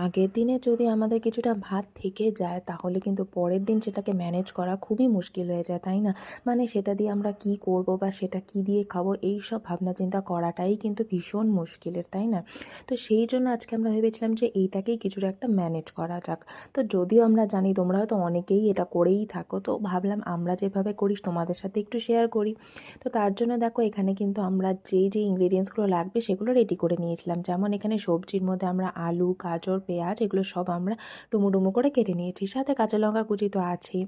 আগের দিনে যদি আমাদের কিছুটা ভাত থেকে যায় তাহলে কিন্তু পরের দিন সেটাকে ম্যানেজ করা খুবই মুশকিল হয়ে যায়, তাই না? মানে সেটা দিয়ে আমরা কি করব বা সেটা কি দিয়ে খাবো এই সব ভাবনা চিন্তা করাটাই কিন্তু ভীষণ মুশকিলের, তাই না? তো সেই জন্য আজকে আমরা ভেবেছিলাম যে এইটাকেই কিছুটা একটা ম্যানেজ করা যাক। তো যদিও আমরা জানি তোমরা হয়তো অনেকেই এটা করেই থাকো, তো ভাবলাম আমরা যেভাবে করি তোমাদের সাথে একটু শেয়ার করি। তো তার জন্য দেখো এখানে কিন্তু আমরা যেই ইনগ্রেডিয়েন্টসগুলো লাগবে সেগুলো রেডি করে নিয়েছিলাম। যেমন এখানে সবজির মধ্যে আমরা আলু, গাজর, পেঁয়াজ এগুলো সব আমরা ডুমো ডুমো করে কেটে নিয়েছি, সাথে কাঁচা লঙ্কা কুচি তো আছেই।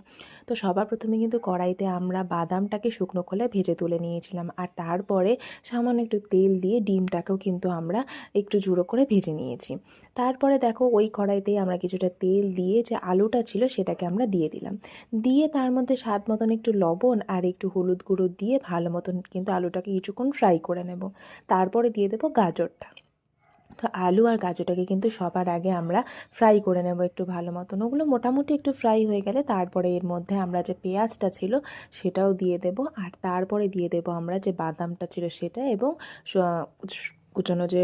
তো সবার প্রথমে কিন্তু কড়াইতে আমরা বাদামটাকে শুকনো খোলায় ভেজে তুলে নিয়েছিলাম, আর তারপরে সামান্য একটু তেল দিয়ে ডিমটাকেও কিন্তু আমরা একটু জুড়ো করে ভেজে নিয়েছি। তারপরে দেখো ওই কড়াইতেই আমরা কিছুটা তেল দিয়ে যে আলুটা ছিল সেটাকে আমরা দিয়ে দিলাম। দিয়ে তার মধ্যে স্বাদ মতন একটু লবণ আর একটু হলুদ গুঁড়ো দিয়ে ভালো মতন কিন্তু আলুটাকে কিছুক্ষণ ফ্রাই করে নেব। তারপরে দিয়ে দেবো গাজরটা। তো আলু আর গাজরটাকে কিন্তু সবার আগে আমরা ফ্রাই করে নেব একটু ভালো মতন। ওগুলো মোটামুটি একটু ফ্রাই হয়ে গেলে তারপরে এর মধ্যে আমরা যে পেঁয়াজটা ছিল সেটাও দিয়ে দেব, আর তারপরে দিয়ে দেব আমরা যে বাদামটা ছিল সেটা, এবং কুচানো যে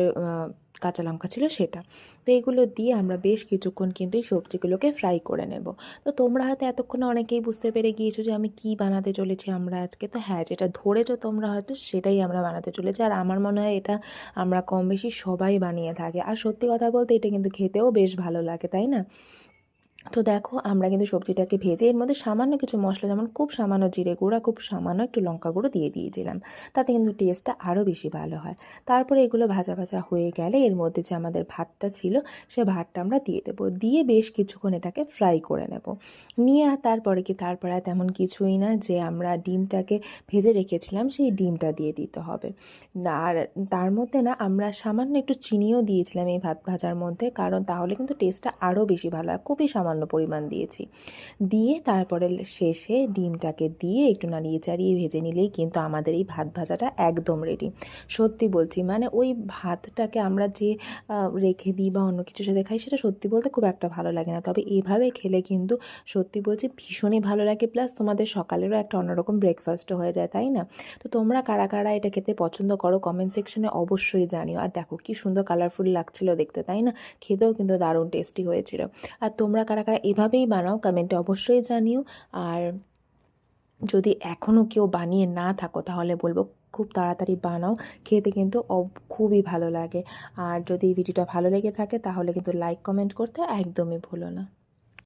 কাঁচা লঙ্কা ছিল সেটা। তো এগুলো দিয়ে আমরা বেশ কিছুক্ষণ কিন্তু এই সবজিগুলোকে ফ্রাই করে নেব। তো তোমরা হয়তো এতক্ষণে অনেকেই বুঝতে পেরে গিয়েছো যে আমি কি বানাতে চলেছি আমরা আজকে। তো হ্যাঁ, যেটা ধরেছো তোমরা হয়তো সেটাই আমরা বানাতে চলেছি, আর আমার মনে হয় এটা আমরা কম বেশি সবাই বানিয়ে থাকি। আর সত্যি কথা বলতে এটা কিন্তু খেতেও বেশ ভালো লাগে, তাই না? তো দেখো আমরা কিন্তু সবজিটাকে ভেজে এর মধ্যে সামান্য কিছু মশলা, যেমন খুব সামান্য জিরে গুঁড়া, খুব সামান্য একটু লঙ্কা গুঁড়ো দিয়ে দিয়েছিলাম। তাতে কিন্তু টেস্টটা আরও বেশি ভালো হয়। তারপরে এগুলো ভাজা ভাজা হয়ে গেলে এর মধ্যে যে আমাদের ভাতটা ছিল সে ভাতটা আমরা দিয়ে দেবো, দিয়ে বেশ কিছুক্ষণ এটাকে ফ্রাই করে নেব। নিয়ে আর তারপরে আর তেমন কিছুই না, যে আমরা ডিমটাকে ভেজে রেখেছিলাম সেই ডিমটা দিয়ে দিতে হবে। আর তার মধ্যে না আমরা সামান্য একটু চিনিও দিয়েছিলাম এই ভাত ভাজার মধ্যে, কারণ তাহলে কিন্তু টেস্টটা আরও বেশি ভালো হয়। খুবই সামান্য পরিমাণ দিয়েছি। দিয়ে তারপরে শেষে ডিমটাকে দিয়ে একটু নাড়িয়ে চাড়িয়ে ভেজে নিলেই কিন্তু আমাদের এই ভাত ভাজাটা একদম রেডি। সত্যি বলছি, মানে ওই ভাতটাকে আমরা যে রেখে দিই বা অন্য কিছুর সাথে খাই সেটা সত্যি বলতে খুব একটা ভালো লাগে না, তবে এভাবে খেলে কিন্তু সত্যি বলছি ভীষণই ভালো লাগে, প্লাস তোমাদের সকালেরও একটা অন্যরকম ব্রেকফাস্টও হয়ে যায়, তাই না? তো তোমরা কারা কারা এটা খেতে পছন্দ করো কমেন্ট সেকশনে অবশ্যই জানিও। আর দেখো কি সুন্দর কালারফুল লাগছিল দেখতে, তাই না? খেতেও কিন্তু দারুণ টেস্টি হয়েছিল। আর তোমরা কারা কারা এভাবেই বানাও কমেন্টে অবশ্যই জানিও। আর যদি এখনও কেউ বানিয়ে না থাকো তাহলে বলবো খুব তাড়াতাড়ি বানাও, খেতে কিন্তু খুবই ভালো লাগে। আর যদি এই ভিডিওটা ভালো লেগে থাকে তাহলে কিন্তু লাইক কমেন্ট করতে একদমই ভুলো না।